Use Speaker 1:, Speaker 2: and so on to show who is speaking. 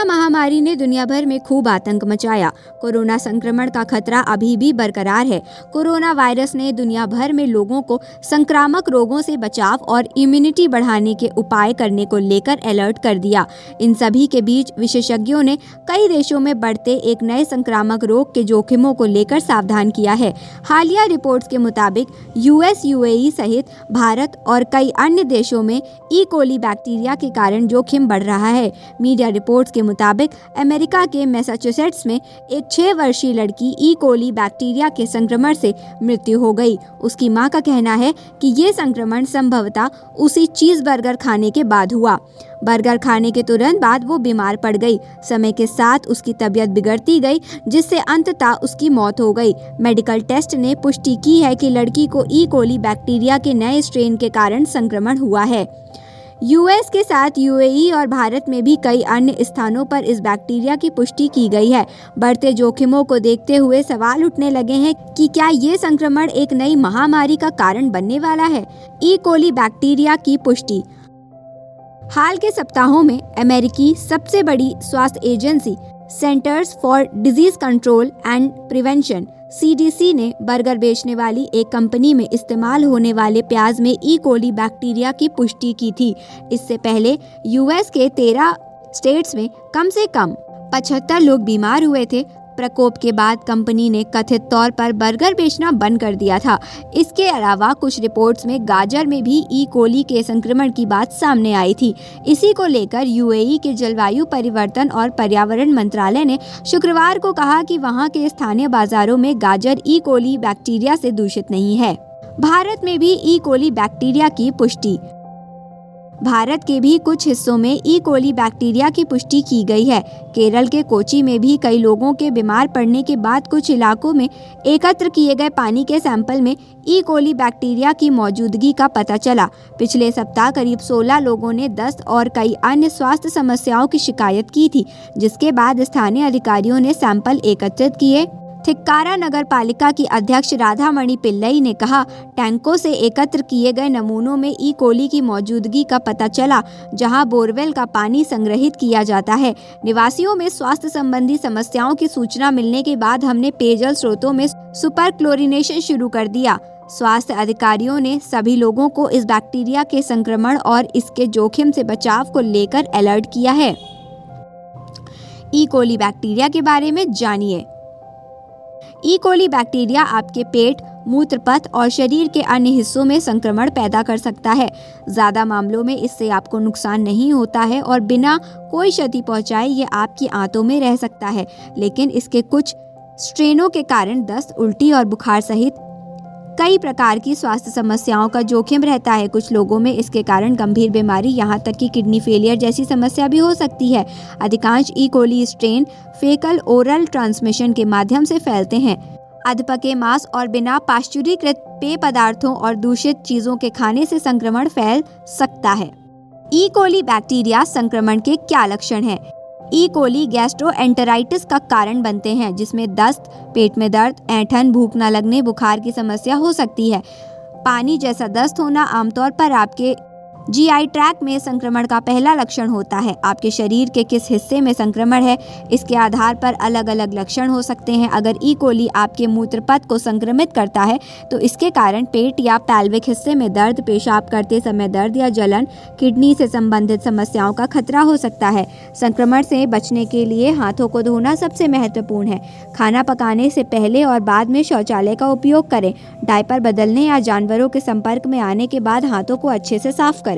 Speaker 1: Corona महामारी ने दुनिया भर में खूब आतंक मचाया। कोरोना संक्रमण का खतरा अभी भी बरकरार है। कोरोना वायरस ने दुनिया भर में लोगों को संक्रामक रोगों से बचाव और इम्यूनिटी बढ़ाने के उपाय करने को लेकर अलर्ट कर दिया। इन सभी के बीच विशेषज्ञों ने कई देशों में बढ़ते एक नए संक्रामक रोग के जोखिमों को लेकर सावधान किया है। हालिया रिपोर्ट्स के मुताबिक यूएस, यूएई सहित भारत और कई अन्य देशों में ई कोली बैक्टीरिया के कारण जोखिम बढ़ रहा है। मीडिया रिपोर्ट्स के मुताबिक अमेरिका के मैसाचुसेट्स में एक 6 वर्षीय लड़की ई कोली बैक्टीरिया के संक्रमण से मृत्यु हो गई। उसकी मां का कहना है कि ये संक्रमण संभवतः उसी चीज बर्गर खाने के बाद हुआ। बर्गर खाने के तुरंत बाद वो बीमार पड़ गई। समय के साथ उसकी तबीयत बिगड़ती गई, जिससे अंततः उसकी मौत हो गई। मेडिकल टेस्ट ने पुष्टि की है कि लड़की को ई कोली बैक्टीरिया के नए स्ट्रेन के कारण संक्रमण हुआ है। यूएस के साथ यूएई और भारत में भी कई अन्य स्थानों पर इस बैक्टीरिया की पुष्टि की गई है। बढ़ते जोखिमों को देखते हुए सवाल उठने लगे हैं कि क्या ये संक्रमण एक नई महामारी का कारण बनने वाला है। ई कोली बैक्टीरिया की पुष्टि। हाल के सप्ताहों में अमेरिकी सबसे बड़ी स्वास्थ्य agency centres for disease control and prevention CDC ने बर्गर बेचने वाली एक कंपनी में इस्तेमाल होने वाले प्याज में ई कोली बैक्टीरिया की पुष्टि की थी। इससे पहले यूएस के 13 स्टेट्स में कम से कम 75 लोग बीमार हुए थे। प्रकोप के बाद कंपनी ने कथित तौर पर बर्गर बेचना बंद कर दिया था। इसके अलावा कुछ रिपोर्ट्स में गाजर में भी ई कोली के संक्रमण की बात सामने आई थी। इसी को लेकर यूएई के जलवायु परिवर्तन और पर्यावरण मंत्रालय ने शुक्रवार को कहा कि वहां के स्थानीय बाजारों में गाजर ई कोली बैक्टीरिया से दूषित नहीं है। भारत में भी ई कोली बैक्टीरिया की पुष्टि। भारत के भी कुछ हिस्सों में ई कोली बैक्टीरिया की पुष्टि की गई है। केरल के कोची में भी कई लोगों के बीमार पड़ने के बाद कुछ इलाकों में एकत्र किए गए पानी के सैंपल में ई कोली बैक्टीरिया की मौजूदगी का पता चला। पिछले सप्ताह करीब 16 लोगों ने दस्त और कई अन्य स्वास्थ्य समस्याओं की शिकायत की थी, जिसके बाद स्थानीय अधिकारियों ने सैंपल एकत्रित किए। थिक्कारा नगर पालिका की अध्यक्ष राधामणि पिल्लई ने कहा, टैंकों से एकत्र किए गए नमूनों में ई कोली की मौजूदगी का पता चला, जहां बोरवेल का पानी संग्रहित किया जाता है। निवासियों में स्वास्थ्य संबंधी समस्याओं की सूचना मिलने के बाद हमने पेयजल स्रोतों में सुपर क्लोरिनेशन शुरू कर दिया। स्वास्थ्य अधिकारियों ने सभी लोगों को इस बैक्टीरिया के संक्रमण और इसके जोखिम से बचाव को लेकर अलर्ट किया है। ई कोली बैक्टीरिया के बारे में जानिए। ई कोली बैक्टीरिया आपके पेट, मूत्रपथ और शरीर के अन्य हिस्सों में संक्रमण पैदा कर सकता है। ज़्यादा मामलों में इससे आपको नुकसान नहीं होता है और बिना कोई क्षति पहुंचाए ये आपकी आंतों में रह सकता है, लेकिन इसके कुछ स्ट्रेनों के कारण दस्त, उल्टी और बुखार सहित कई प्रकार की स्वास्थ्य समस्याओं का जोखिम रहता है। कुछ लोगों में इसके कारण गंभीर बीमारी, यहाँ तक कि किडनी फेलियर जैसी समस्या भी हो सकती है। अधिकांश ई कोली स्ट्रेन फेकल ओरल ट्रांसमिशन के माध्यम से फैलते हैं। अधपके मांस और बिना पाश्चुरीकृत पेय पदार्थों और दूषित चीजों के खाने से संक्रमण फैल सकता है। ई कोली बैक्टीरिया संक्रमण के क्या लक्षण हैं? ई कोली गैस्ट्रोएंटेराइटिस का कारण बनते हैं, जिसमें दस्त, पेट में दर्द, ऐंठन, भूख न लगने, बुखार की समस्या हो सकती है। पानी जैसा दस्त होना आमतौर पर आपके जीआई ट्रैक्ट में संक्रमण का पहला लक्षण होता है। आपके शरीर के किस हिस्से में संक्रमण है, इसके आधार पर अलग अलग लक्षण हो सकते हैं। अगर ई कोली आपके मूत्रपथ को संक्रमित करता है तो इसके कारण पेट या पैल्विक हिस्से में दर्द, पेशाब करते समय दर्द या जलन, किडनी से संबंधित समस्याओं का खतरा हो सकता है। संक्रमण से बचने के लिए हाथों को धोना सबसे महत्वपूर्ण है। खाना पकाने से पहले और बाद में शौचालय का उपयोग करें। डायपर बदलने या जानवरों के संपर्क में आने के बाद हाथों को अच्छे से साफ करें।